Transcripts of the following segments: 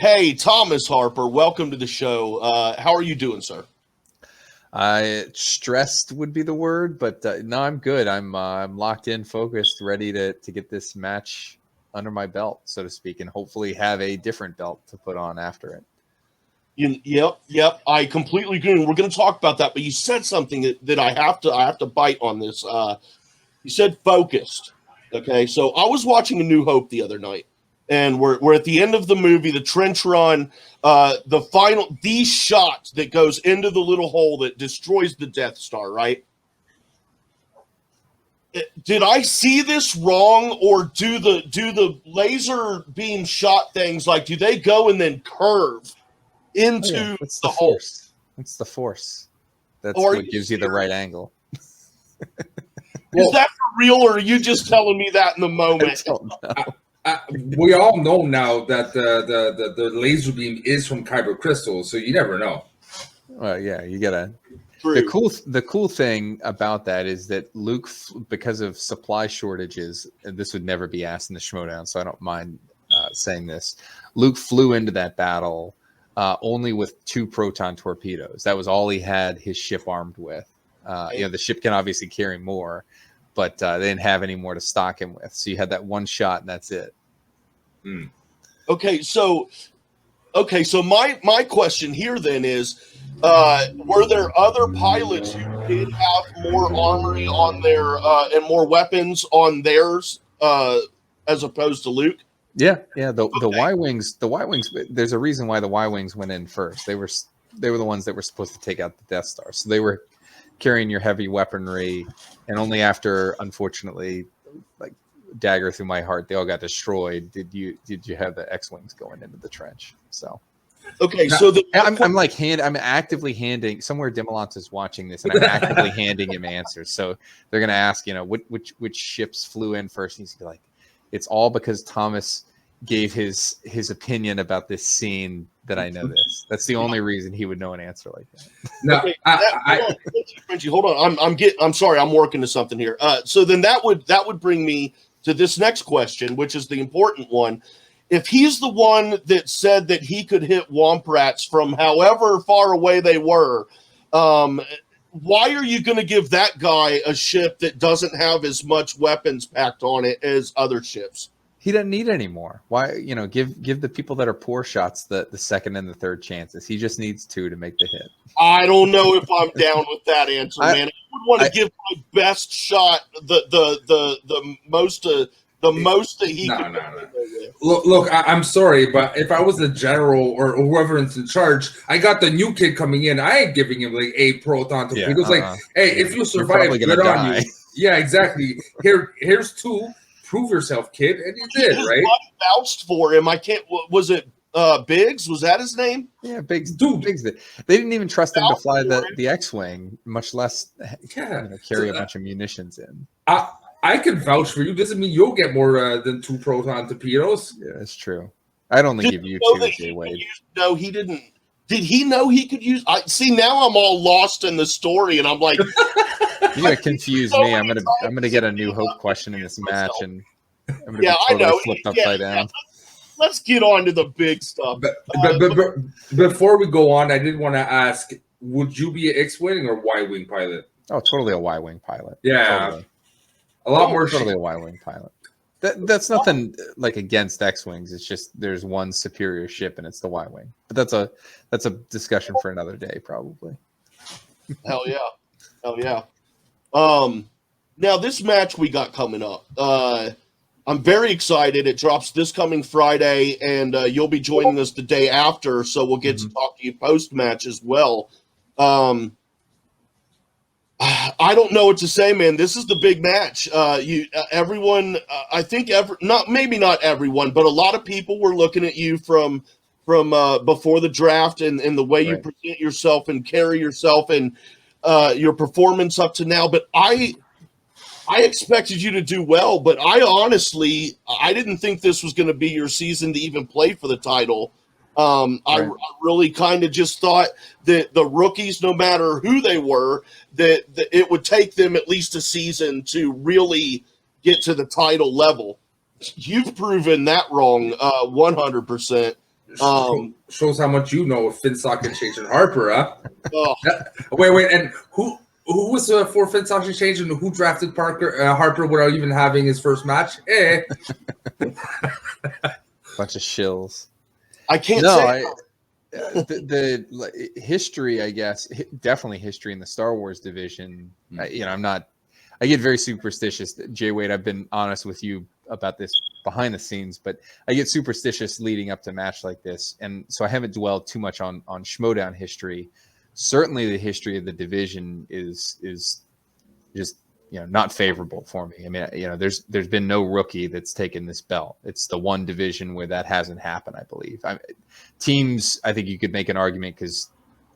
Hey, Thomas Harper, welcome to the show. How are you doing, sir? Stressed would be the word, but no, I'm good. I'm locked in, focused, ready to get this match under my belt, so to speak, and hopefully have a different belt to put on after it. Yep. I completely agree. We're going to talk about that, but you said something that I have to bite on this. You said focused. Okay, so I was watching A New Hope the other night, and we're at the end of the movie, the trench run, the shot that goes into the little hole that destroys the Death Star, right? Did I see this wrong, or do the laser beam shot things, like, do they go and then curve into It's the the hole? force. It's the force. That's Oh, what gives you the right angle. Is that for real, or are you just telling me that in the I moment? don't know. We all know now that the laser beam is from kyber crystal, so you never know. Well, yeah, you gotta. True. The cool thing about that is that Luke, because of supply shortages, and this would never be asked in the Schmodown, so I don't mind saying this. Luke flew into that battle only with 2 proton torpedoes. That was all he had his ship armed with. The ship can obviously carry more, but they didn't have any more to stock him with. So you had that one shot, and that's it. Mm. Okay, so my question here then is, were there other pilots who did have more armory on their and more weapons on theirs as opposed to Luke? Yeah. The Y-wings. There's a reason why the Y-wings went in first. They were the ones that were supposed to take out the Death Star. So they were carrying your heavy weaponry, and only after, unfortunately, like dagger through my heart, they all got destroyed. Did you have the X-wings going into the trench? So okay, so I'm actively handing, somewhere Dimolance is watching this, and I'm actively handing him answers. So they're gonna ask, which ships flew in first, and he's like, it's all because Thomas gave his opinion about this scene that I know this. That's the only reason he would know an answer like that. No, okay, Frenchie, hold on. I'm sorry, I'm working to something here. So then that would bring me to this next question, which is the important one. If he's the one that said that he could hit Womp Rats from however far away they were, why are you going to give that guy a ship that doesn't have as much weapons packed on it as other ships? He doesn't need any more. Why, give the people that are poor shots the second and the third chances. He just needs 2 to make the hit. I don't know if I'm down with that answer, man. I would want to give my best shot the most that he could. No. Look, I'm sorry, but if I was the general or whoever is in charge, I got the new kid coming in. I ain't giving him like a proton torpedoes. Like, hey, if you survive, good on you. Yeah, exactly. Here's 2. Prove yourself, kid, and you did, right? His buddy vouched for him. I can't. Was it Biggs? Was that his name? Yeah, Biggs. Dude, Biggs. They didn't even trust him to fly the X-wing, much less carry a bunch of munitions in. I can vouch for you. Doesn't mean you'll get more than 2 proton torpedoes. Yeah, that's true. I'd only give you 2, Jay Wade. No, he didn't. Did he know he could use? See, now I'm all lost in the story, and I'm like, you're gonna confuse me. I'm gonna get a New Hope question in this match, and I'm gonna be totally flipped upside down. Let's get on to the big stuff. But before we go on, I did want to ask: would you be an X-wing or Y-wing pilot? Oh, totally a Y-wing pilot. Yeah, totally. A lot more. Totally a Y-wing pilot. That's nothing like against X-wings. It's just there's one superior ship, and it's the Y-wing. But that's a discussion for another day, probably. Hell yeah. Now this match we got coming up. I'm very excited. It drops this coming Friday, and you'll be joining us the day after, so we'll get to talk to you post-match as well. I don't know what to say, man. This is the big match. Everyone, I think, maybe not everyone, but a lot of people were looking at you from before the draft, and the way you present yourself and carry yourself, and your performance up to now. But I expected you to do well, but I didn't think this was going to be your season to even play for the title. I really kind of just thought that the rookies, no matter who they were, that it would take them at least a season to really get to the title level. You've proven that wrong 100%. Shows how much you know of Finstock Exchange and Harper, huh? Oh. Wait, and who was for Finstock Exchange and who drafted Harper without even having his first match? Bunch of shills. I can't say. The history, I guess, definitely history in the Star Wars division. I get very superstitious. Jay Wade, I've been honest with you about this behind the scenes, but I get superstitious leading up to a match like this. And so I haven't dwelled too much on Schmodown history. Certainly the history of the division is just, not favorable for me. I mean, there's been no rookie that's taken this belt. It's the one division where that hasn't happened, I believe. Teams, I think you could make an argument because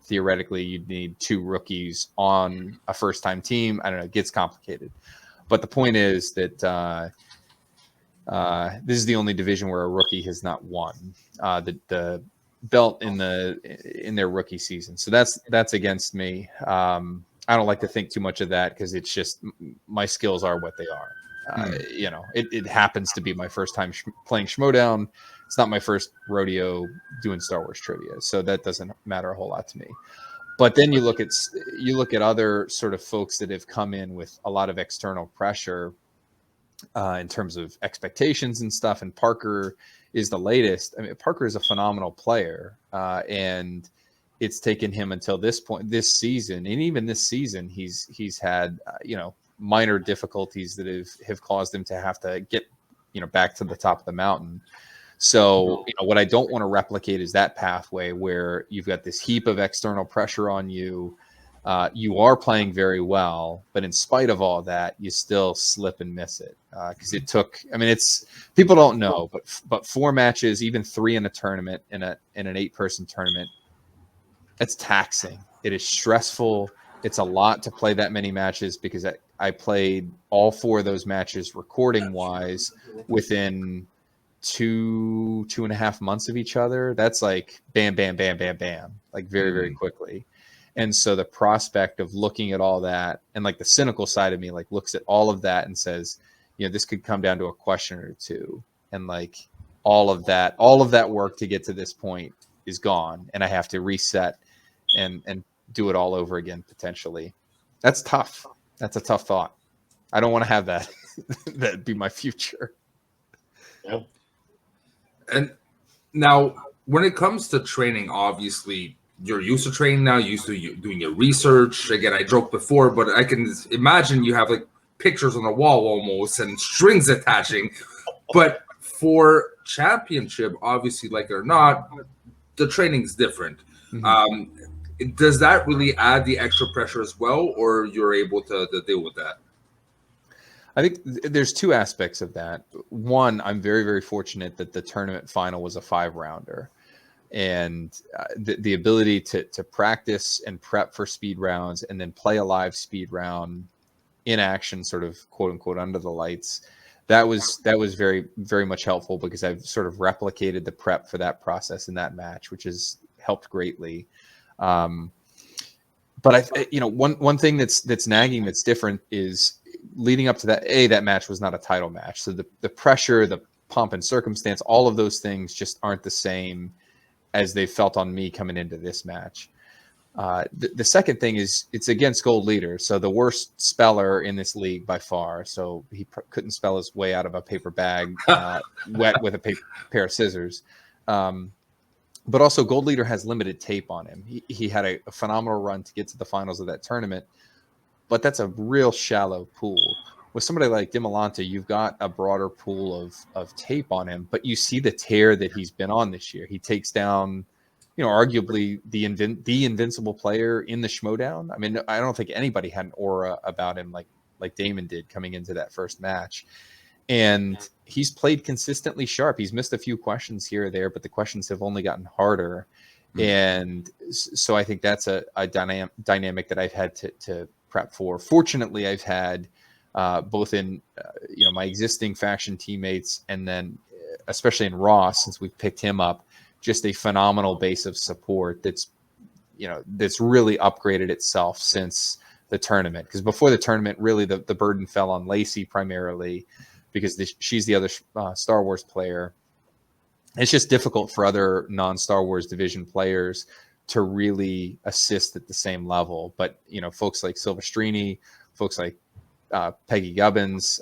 theoretically you'd need 2 rookies on a first-time team. I don't know, it gets complicated. But the point is that this is the only division where a rookie has not won the belt in their rookie season. So that's against me. I don't like to think too much of that because it's just my skills are what they are. It happens to be my first time playing Schmodown. It's not my first rodeo doing Star Wars trivia, so that doesn't matter a whole lot to me. But then you look at other sort of folks that have come in with a lot of external pressure in terms of expectations and stuff. And Parker is the latest. I mean, Parker is a phenomenal player, and it's taken him until this point, this season, and even this season, he's had minor difficulties that have caused him to have to get back to the top of the mountain. So what I don't want to replicate is that pathway where you've got this heap of external pressure on you. You are playing very well, but in spite of all that, you still slip and miss it because it took. I mean, it's people don't know, but 4 matches, even 3 in a tournament, in an 8-person tournament. It's taxing. It is stressful. It's a lot to play that many matches because I played all 4 of those matches recording wise within 2.5 months of each other. That's like bam, bam, bam, bam, bam, like very, very quickly. And so the prospect of looking at all that and like the cynical side of me, like looks at all of that and says, this could come down to a question or 2. And like all of that work to get to this point is gone. And I have to reset and do it all over again, potentially. That's tough. That's a tough thought. I don't want to have that. That'd be my future. Yeah. And now when it comes to training, obviously you're used to training now, used to doing your research. Again, I joked before, but I can imagine you have like pictures on the wall almost and strings attaching. But for championship, obviously, like it or not, the training's different. Mm-hmm. Does that really add the extra pressure as well, or you're able to deal with that? I think there's 2 aspects of that. One, I'm very, very fortunate that the tournament final was a 5-rounder. And the ability to practice and prep for speed rounds and then play a live speed round in action, sort of quote unquote under the lights, that was very, very much helpful because I've sort of replicated the prep for that process in that match, which has helped greatly. But one thing that's nagging, that's different, is leading up to that. That match was not a title match, so the pressure, the pomp and circumstance, all of those things just aren't the same as they felt on me coming into this match. The second thing is it's against Gold Leader, so the worst speller in this league by far. So he couldn't spell his way out of a paper bag wet with a pair of scissors. But also Gold Leader has limited tape on him. He had a phenomenal run to get to the finals of that tournament, but that's a real shallow pool. With somebody like Dimolanta, you've got a broader pool of tape on him, but you see the tear that he's been on this year. He takes down, arguably the invincible player in the Schmodown. I mean, I don't think anybody had an aura about him like Damon did coming into that first match. And he's played consistently sharp. He's missed a few questions here or there, but the questions have only gotten harder. Mm-hmm. And so I think that's a dynamic that I've had to prep for. Fortunately, I've had both in my existing faction teammates, and then especially in Ross, since we've picked him up, just a phenomenal base of support that's really upgraded itself since the tournament. Because before the tournament, really the burden fell on Lacey primarily, because she's the other Star Wars player, It's just difficult for other non-Star Wars division players to really assist at the same level. But, folks like Silvestrini, folks like Peggy Gubbins,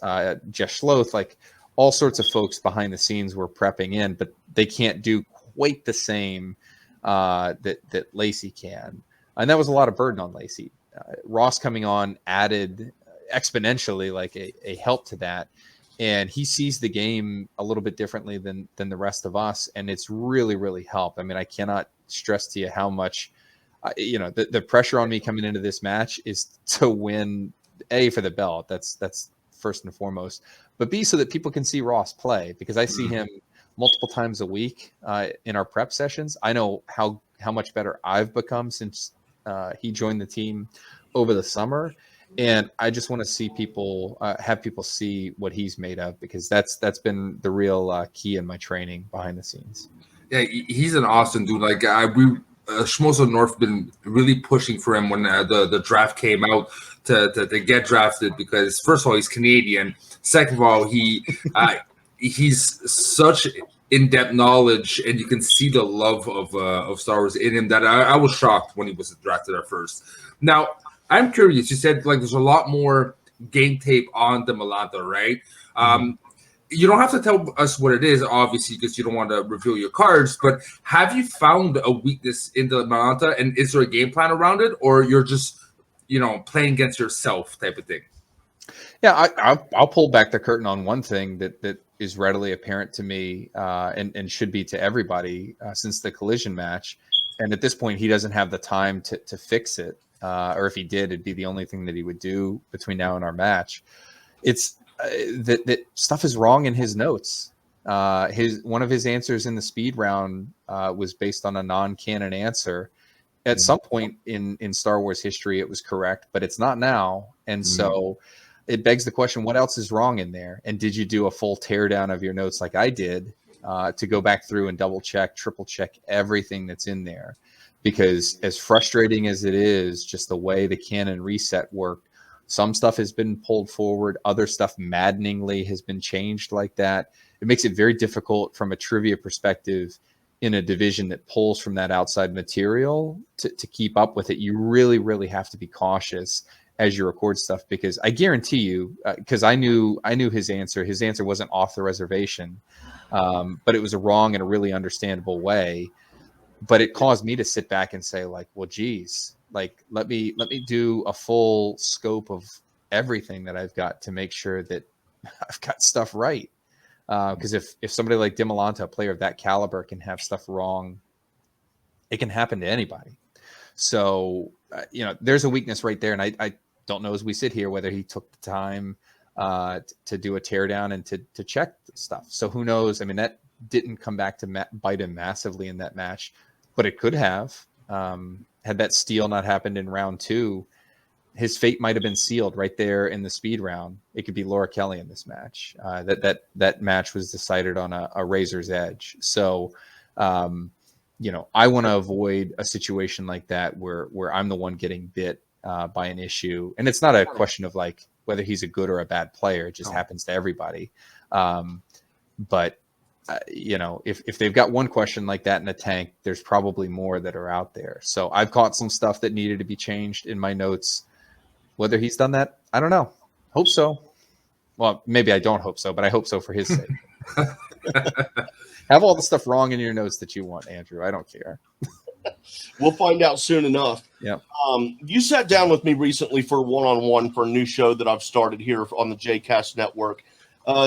Jess Schloth, like all sorts of folks behind the scenes were prepping in, but they can't do quite the same that Lacey can. And that was a lot of burden on Lacey. Ross coming on added exponentially like a help to that. And he sees the game a little bit differently than the rest of us. And it's really, really helped. I mean, I cannot stress to you how much, the pressure on me coming into this match is to win, A, for the belt. That's first and foremost. But B, so that people can see Ross play, because I see him multiple times a week in our prep sessions. I know how much better I've become since he joined the team over the summer. And I just want to see people have people see what he's made of, because that's been the real key in my training behind the scenes. Yeah, he's an awesome dude. Like Schmozo North been really pushing for him when the draft came out to get drafted, because first of all, he's Canadian. Second of all, he's such in-depth knowledge, and you can see the love of Star Wars in him that I was shocked when he was drafted at first. Now, I'm curious. You said like there's a lot more game tape on the Malanta, right? You don't have to tell us what it is, obviously, because you don't want to reveal your cards. But have you found a weakness in the Malanta, and is there a game plan around it, or you're just playing against yourself type of thing? Yeah, I'll pull back the curtain on one thing that is readily apparent to me and should be to everybody since the collision match. And at this point, he doesn't have the time to fix it. Or if he did, it'd be the only thing that he would do between now and our match. It's that stuff is wrong in his notes. One of his answers in the speed round was based on a non-canon answer. At some point in Star Wars history, it was correct, but it's not now. And so it begs the question, what else is wrong in there? And did you do a full teardown of your notes like I did to go back through and double check, triple check everything that's in there? Because as frustrating as it is, just the way the canon reset worked, some stuff has been pulled forward. Other stuff maddeningly has been changed like that. It makes it very difficult from a trivia perspective in a division that pulls from that outside material to keep up with it. You really, really have to be cautious as you record stuff, because I guarantee you, because I knew his answer. His answer wasn't off the reservation, but it was a wrong in a really understandable way. But it caused me to sit back and say, like, well, geez, like, let me do a full scope of everything that I've got to make sure that I've got stuff right. Because if somebody like Dimolanta, a player of that caliber, can have stuff wrong, it can happen to anybody. So, there's a weakness right there. And I don't know, as we sit here, whether he took the time to do a teardown and to check stuff. So who knows? I mean, that didn't come back to bite him massively in that match, but it could have. Had that steal not happened in round 2, his fate might have been sealed right there in the speed round. It could be Laura Kelly in this match. That match was decided on a razor's edge. So, I want to avoid a situation like that where I'm the one getting bit by an issue. And it's not a question of like whether he's a good or a bad player. It just happens to everybody. But if they've got one question like that in the tank, there's probably more that are out there. So I've caught some stuff that needed to be changed in my notes. Whether he's done that, I don't know. Hope so. Well, maybe I don't hope so, but I hope so for his sake. Have all the stuff wrong in your notes that you want, Andrew. I don't care. We'll find out soon enough. Yeah. You sat down with me recently for a one-on-one for a new show that I've started here on the Jcast Network.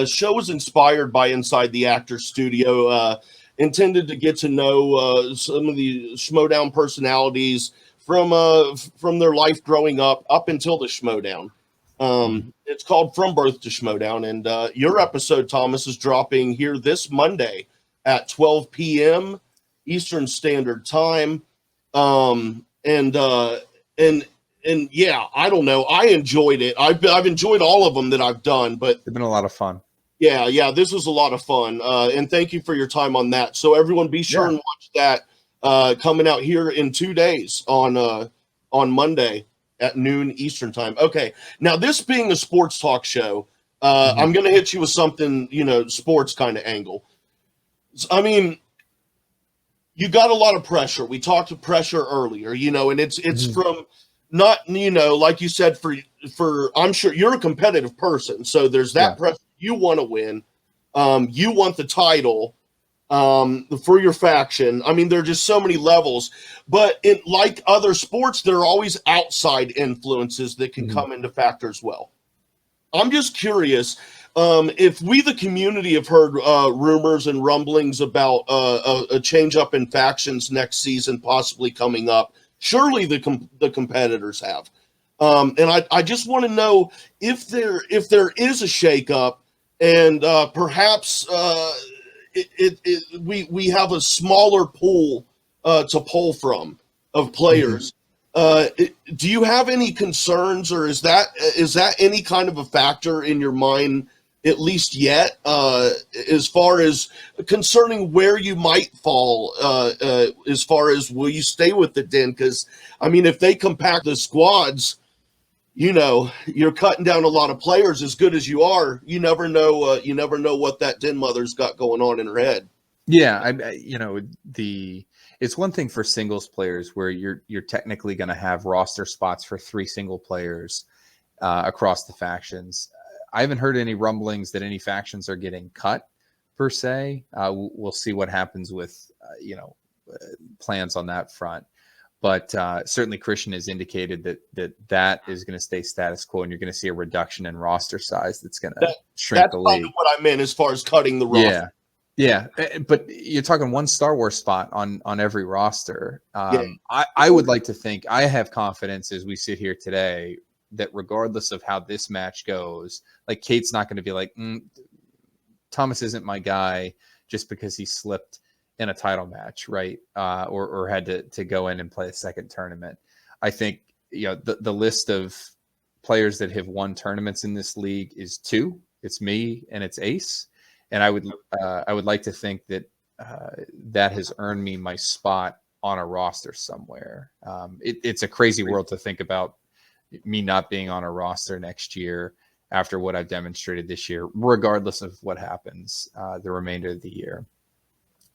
Show was inspired by Inside the Actors Studio, intended to get to know some of the Schmodown personalities from their life growing up until the Schmodown. It's called From Birth to Schmodown, and your episode, Thomas, is dropping here this Monday at 12 p.m. Eastern Standard Time. And yeah, I don't know. I enjoyed it. I've enjoyed all of them that I've done, but They've been a lot of fun. Yeah, this was a lot of fun. And thank you for your time on that. So everyone be sure and watch that coming out here in 2 days on Monday at noon Eastern Time. Okay. Now, this being a sports talk show, I'm going to hit you with something, sports kind of angle. I mean, you got a lot of pressure. We talked to pressure earlier, and it's from not, like you said, for I'm sure you're a competitive person, so there's that pressure. You want to win, you want the title, for your faction. I mean, there are just so many levels, but like other sports, there are always outside influences that can come into factor as well. I'm just curious. If we, the community, have heard rumors and rumblings about a change up in factions next season, possibly coming up, surely the competitors have. And I just want to know if there is a shakeup, and perhaps we have a smaller pool to pull from of players. Do you have any concerns, or is that any kind of a factor in your mind, at least yet, as far as concerning where you might fall, as far as will you stay with the Den? Because, I mean, if they compact the squads, you're cutting down a lot of players. As good as you are, you never know what that Den mother's got going on in her head. Yeah, it's one thing for singles players where you're technically going to have roster spots for 3 single players across the factions. I haven't heard any rumblings that any factions are getting cut per se. We'll see what happens with plans on that front. But certainly Christian has indicated that is going to stay status quo, and you're going to see a reduction in roster size that's going to shrink the league. That's kind of what I meant as far as cutting the roster. Yeah, but you're talking 1 Star Wars spot on every roster. I would like to think, I have confidence as we sit here today, that regardless of how this match goes, like Kate's not going to be like, Thomas isn't my guy just because he slipped in a title match, right? Or had to go in and play a second tournament. I think, the list of players that have won tournaments in this league is 2. It's me and it's Ace. And I would like to think that that has earned me my spot on a roster somewhere. It's a crazy world to think about me not being on a roster next year after what I've demonstrated this year, regardless of what happens the remainder of the year.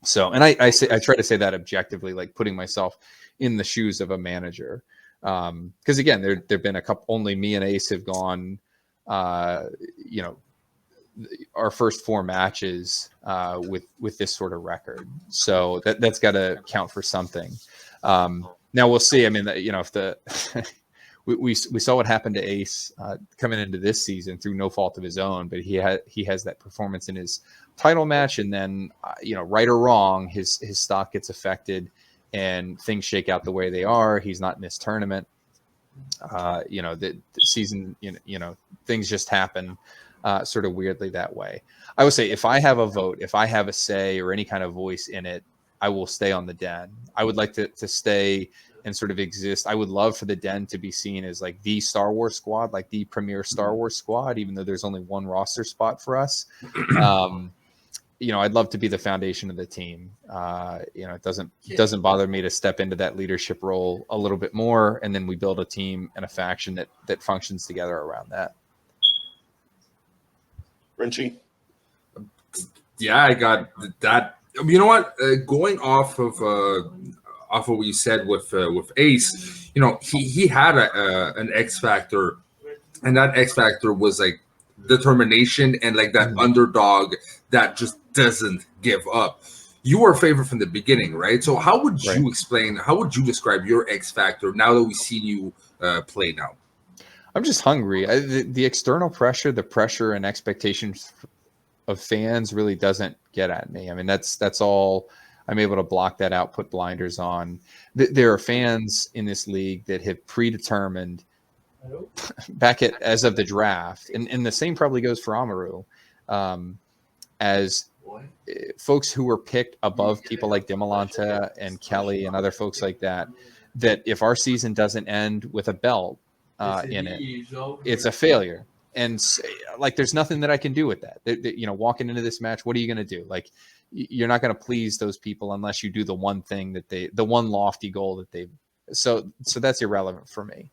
So, and I try to say that objectively, like putting myself in the shoes of a manager. Because again, there've been a couple. Only me and Ace have gone. Our first 4 matches with this sort of record, so that's got to count for something. Now we'll see. I mean, if the we saw what happened to Ace coming into this season through no fault of his own, but he has that performance in his title match, and then right or wrong, his stock gets affected, and things shake out the way they are. He's not in this tournament. The season, things just happen. Sort of weirdly that way. I would say if I have a vote, if I have a say or any kind of voice in it, I will stay on the Den. I would like to stay and sort of exist. I would love for the Den to be seen as like the Star Wars squad, like the premier Star Wars squad, even though there's only 1 roster spot for us. I'd love to be the foundation of the team. It doesn't bother me to step into that leadership role a little bit more, and then we build a team and a faction that functions together around that. Frenchie? Yeah, I got that. You know what? Going off of what you said with Ace, he had an X factor, and that X factor was like determination and like that underdog that just doesn't give up. You were a favorite from the beginning, right? So how would you explain? How would you describe your X factor now that we've seen you play now? I'm just hungry. The external pressure, the pressure and expectations of fans really doesn't get at me. I mean, that's all. I'm able to block that out, put blinders on. There are fans in this league that have predetermined back as of the draft, and the same probably goes for Amaru, as folks who were picked above people like Demolanta and Kelly and other folks like that if our season doesn't end with a belt in it, it's a failure. And like, there's nothing that I can do with that. Walking into this match, what are you going to do? Like, you're not going to please those people unless you do the one thing the one lofty goal that they. So that's irrelevant for me.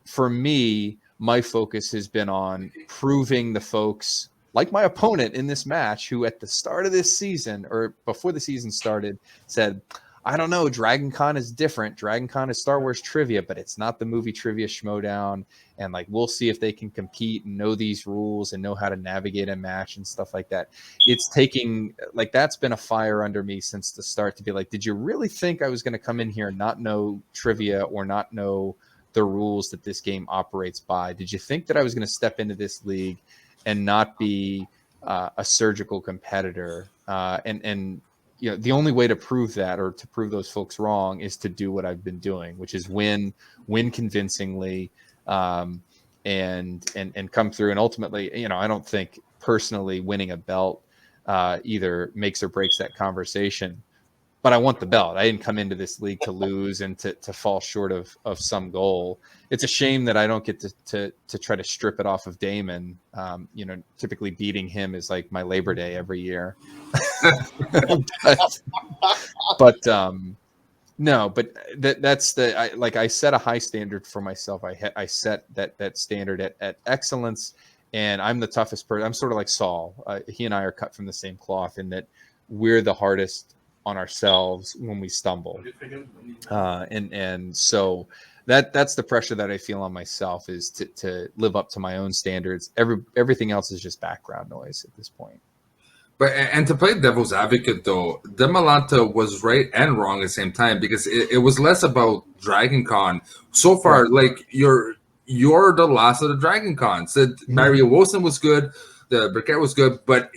For me, my focus has been on proving the folks like my opponent in this match, who at the start of this season or before the season started said, I don't know, Dragon Con is different. Dragon Con is Star Wars trivia, but it's not the movie trivia schmodown. And like, we'll see if they can compete and know these rules and know how to navigate a match and stuff like that. It's taking, like, that's been a fire under me since the start to be like, did you really think I was going to come in here and not know trivia or not know the rules that this game operates by? Did you think that I was going to step into this league and not be a surgical competitor? And you know, the only way to prove that, or to prove those folks wrong, is to do what I've been doing, which is win convincingly, and come through. And ultimately, you know, I don't think personally winning a belt either makes or breaks that conversation, but I want the belt. I didn't come into this league to lose and to fall short of some goal. It's a shame that I don't get to try to strip it off of Damon. You know, typically beating him is like my Labor Day every year. but no, but that's I set a high standard for myself. I set that standard at excellence, and I'm the toughest person. I'm sort of like Saul. He and I are cut from the same cloth in that we're the hardest on ourselves when we stumble, and so that's the pressure that I feel on myself, is to live up to my own standards. Everything else is just background noise at this point. But and to play devil's advocate, though, Demalanta was right and wrong at the same time, because it was less about Dragon Con so far. Right. Like you're the last of the Dragon Cons. Mario Wilson was good, the Briquette was good, but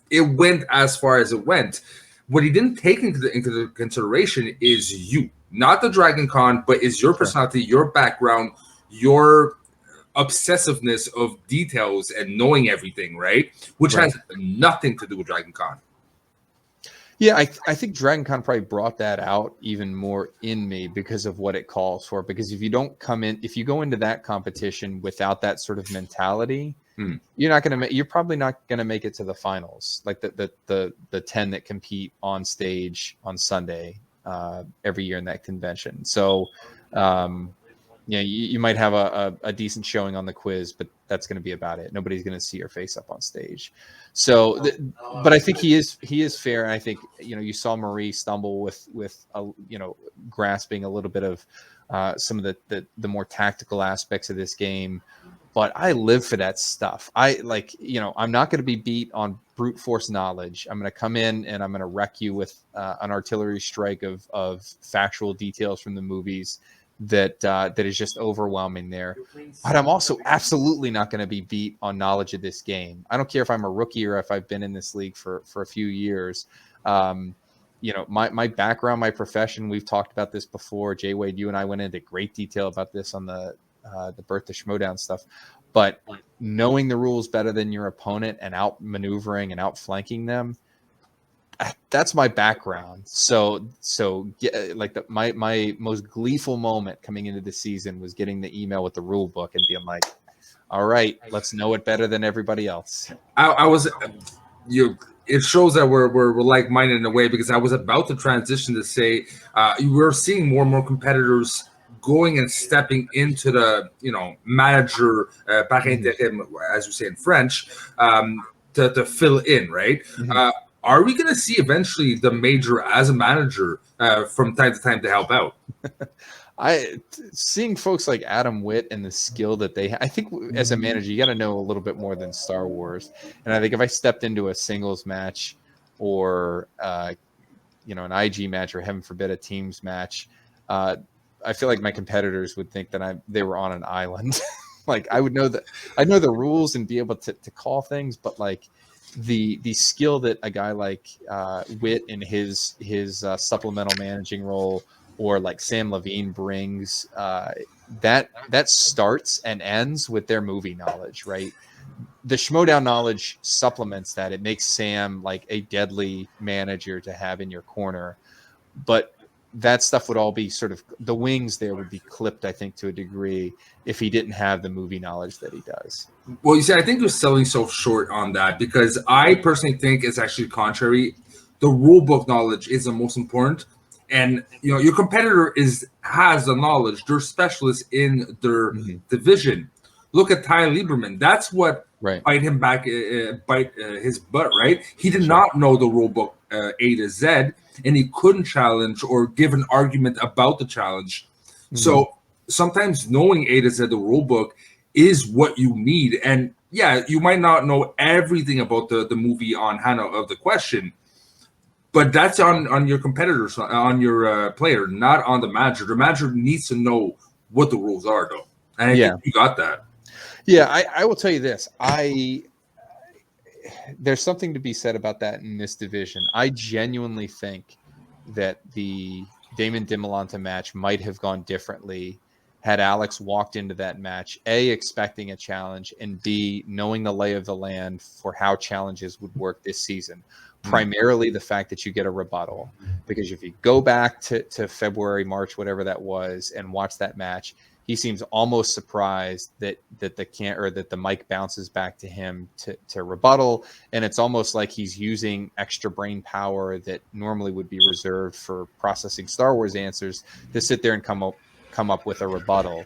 it went as far as it went. What he didn't take into the consideration is you, not the Dragon Con, but is your personality, your background, your obsessiveness of details and knowing everything, right? Which has nothing to do with Dragon Con. Yeah, I think Dragon Con probably brought that out even more in me because of what it calls for. Because if you go into that competition without that sort of mentality, you're probably not gonna make it to the finals, like the 10 that compete on stage on Sunday every year in that convention. So you might have a decent showing on the quiz, but that's going to be about it. Nobody's going to see your face up on stage. So, but I think he is fair. And I think, you saw Marie stumble with grasping a little bit of some of the more tactical aspects of this game. But I live for that stuff. I'm not going to be beat on brute force knowledge. I'm going to come in and I'm going to wreck you with an artillery strike of factual details from the movies that is just overwhelming there. But I'm also absolutely not going to be beat on knowledge of this game. I don't care if I'm a rookie or if I've been in this league for a few years. My background, my profession, we've talked about this before. Jay Wade, you and I went into great detail about this on the Birth to Schmodown stuff. But knowing the rules better than your opponent and outmaneuvering and outflanking them, that's my background. So my most gleeful moment coming into the season was getting the email with the rule book and being like, all right, let's know it better than everybody else. It shows that we're like-minded in a way, because I was about to transition to say we're seeing more and more competitors going and stepping into the manager par intérim, as we say in French, to fill in, right? Are we going to see eventually the major as a manager from time to time to help out? Seeing folks like Adam Witt and the skill that they have, I think as a manager, you got to know a little bit more than Star Wars. And I think if I stepped into a singles match or, an IG match, or heaven forbid a teams match, I feel like my competitors would think that they were on an island. Like I'd know the rules and be able to call things, but like, the skill that a guy like Witt in his supplemental managing role, or like Sam Levine brings, that starts and ends with their movie knowledge, right? The Schmodown knowledge supplements that. It makes Sam like a deadly manager to have in your corner, but that stuff would all be sort of, the wings there would be clipped, I think, to a degree, if he didn't have the movie knowledge that he does. Well, you see, I think you're selling so short on that, because I personally think it's actually contrary. The rule book knowledge is the most important. And, your competitor has the knowledge. They're specialists in their division. Look at Ty Lieberman. That's what bite him back, bite his butt, right? He did not know the rule book A to Z, and he couldn't challenge or give an argument about the challenge. Mm-hmm. So sometimes knowing A to Z, the rule book, is what you need. And yeah, you might not know everything about the movie on hand of the question, but that's on your competitors, on your player, not on the manager. The manager needs to know what the rules are, though. And I think you got that. Yeah, I will tell you this. There's something to be said about that in this division. I genuinely think that the Damon Dimolanta match might have gone differently had Alex walked into that match, A, expecting a challenge, and B, knowing the lay of the land for how challenges would work this season. Primarily the fact that you get a rebuttal. Because if you go back to February, March, whatever that was, and watch that match, he seems almost surprised that the mic bounces back to him to rebuttal, and it's almost like he's using extra brain power that normally would be reserved for processing Star Wars answers to sit there and come up with a rebuttal.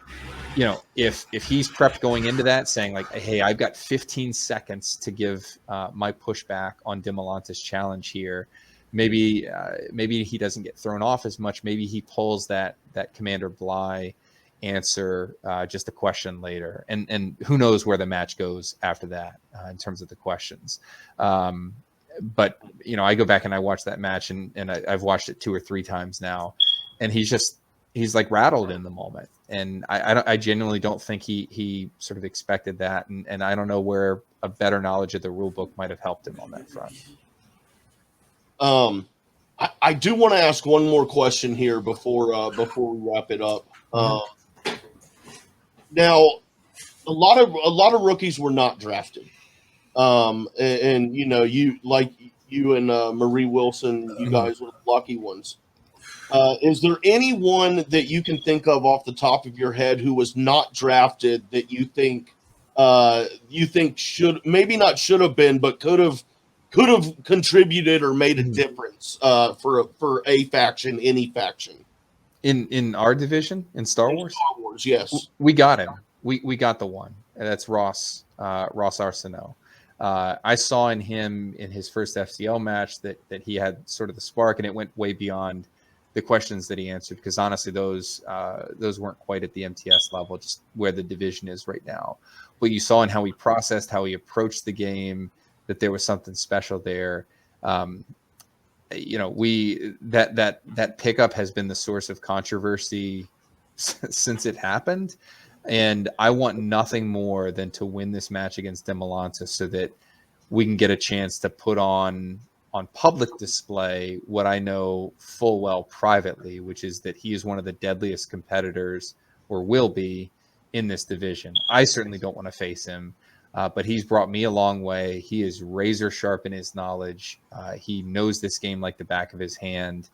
You know, if he's prepped going into that, saying like, "Hey, I've got 15 seconds to give my pushback on Dimolanta's challenge here," maybe he doesn't get thrown off as much. Maybe he pulls that Commander Bly answer just a question later, and who knows where the match goes after that in terms of the questions. But you know, I go back and I watch that match, and I've watched it 2 or 3 times now, and he's like rattled in the moment, and I genuinely don't think he sort of expected that, and I don't know where a better knowledge of the rule book might have helped him on that front. I do want to ask one more question here before we wrap it up. Now, a lot of rookies were not drafted, and you know, you and Marie Wilson, you guys were the lucky ones. Is there anyone that you can think of off the top of your head who was not drafted that you think should have been, but could have contributed or made a difference for a faction, any faction? In our division, in Star Wars? Star Wars, yes. We got him. We got the one. And that's Ross Arsenault. I saw in him in his first FCL match that he had sort of the spark, and it went way beyond the questions that he answered, because honestly, those weren't quite at the MTS level, just where the division is right now. But you saw in how he processed, how he approached the game, that there was something special there. You know, that pickup has been the source of controversy since it happened, and I want nothing more than to win this match against Dimolanta so that we can get a chance to put on public display what I know full well privately, which is that he is one of the deadliest competitors, or will be, in this division. I certainly don't want to face him. But he's brought me a long way. He is razor sharp in his knowledge. He knows this game like the back of his hand.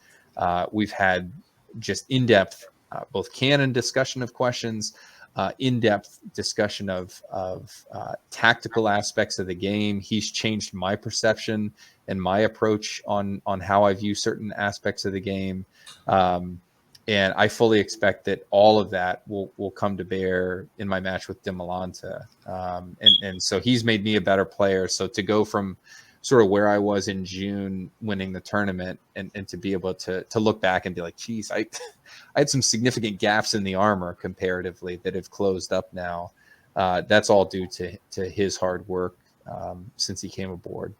We've had just in-depth, both canon discussion of questions, in-depth discussion of tactical aspects of the game. He's changed my perception and my approach on how I view certain aspects of the game. And I fully expect that all of that will come to bear in my match with Dimolanta. And so he's made me a better player. So to go from sort of where I was in June winning the tournament and to be able to look back and be like, geez, I had some significant gaps in the armor comparatively that have closed up now. That's all due to his hard work since he came aboard.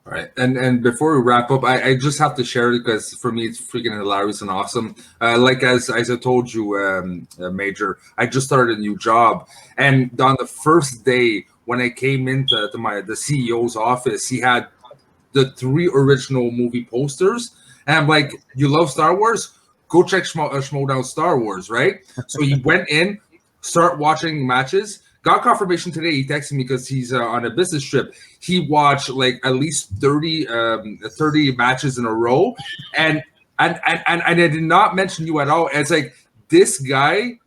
All right, and before we wrap up, I just have to share it because for me it's freaking hilarious and awesome. Like as I told you, Major, I just started a new job, and on the first day when I came into the CEO's office, he had the 3 original movie posters, and I'm like, "You love Star Wars? Go check Schmodown Star Wars, right?" So he went in, start watching matches. Got confirmation today. He texted me because he's on a business trip. He watched like at least 30 matches in a row, and I did not mention you at all. And it's like this guy,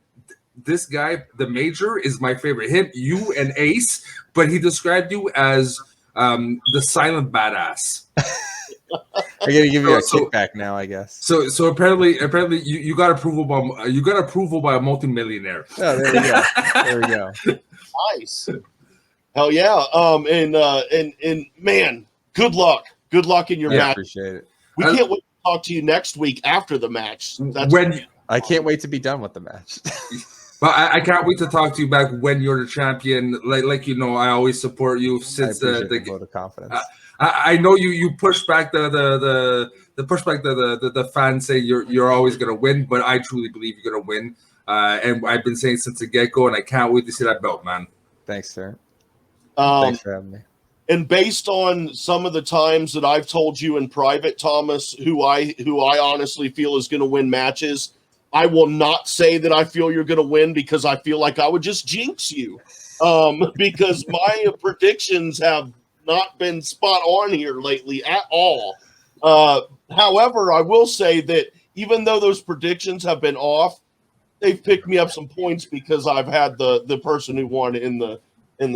the Major, is my favorite. Him, you, and Ace, but he described you as the silent badass. I gotta give you a kickback now, I guess. So apparently you got approval by a multimillionaire. Oh, there we go. There we go. Nice. Hell yeah. And man, good luck in your match. Appreciate it. We can't wait to talk to you next week after the match. I can't wait to be done with the match. But I can't wait to talk to you back when you're the champion. Like I always support you since the vote of confidence. I know you push back the fans say you're always gonna win, but I truly believe you're gonna win. And I've been saying since the get-go, and I can't wait to see that belt, man. Thanks, sir. Thanks for having me. And based on some of the times that I've told you in private, Thomas, who I honestly feel is going to win matches, I will not say that I feel you're going to win because I feel like I would just jinx you. Because my predictions have not been spot on here lately at all. However, I will say that even though those predictions have been off, they've picked me up some points because I've had the person who won in the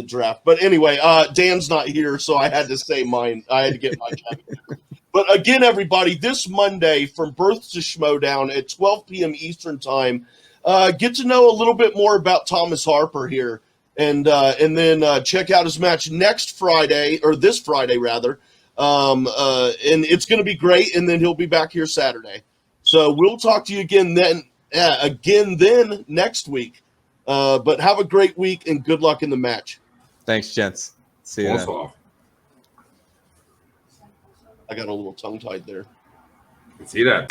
draft. But anyway, Dan's not here, so I had to say mine. I had to get my time. But again, everybody, this Monday from Birth to Schmodown at 12 p.m. Eastern Time, get to know a little bit more about Thomas Harper here, and then check out his match next Friday, or this Friday rather. And it's going to be great, and then he'll be back here Saturday. So we'll talk to you again then next week. But have a great week and good luck in the match. Thanks, gents. See you then. I got a little tongue-tied there. See that.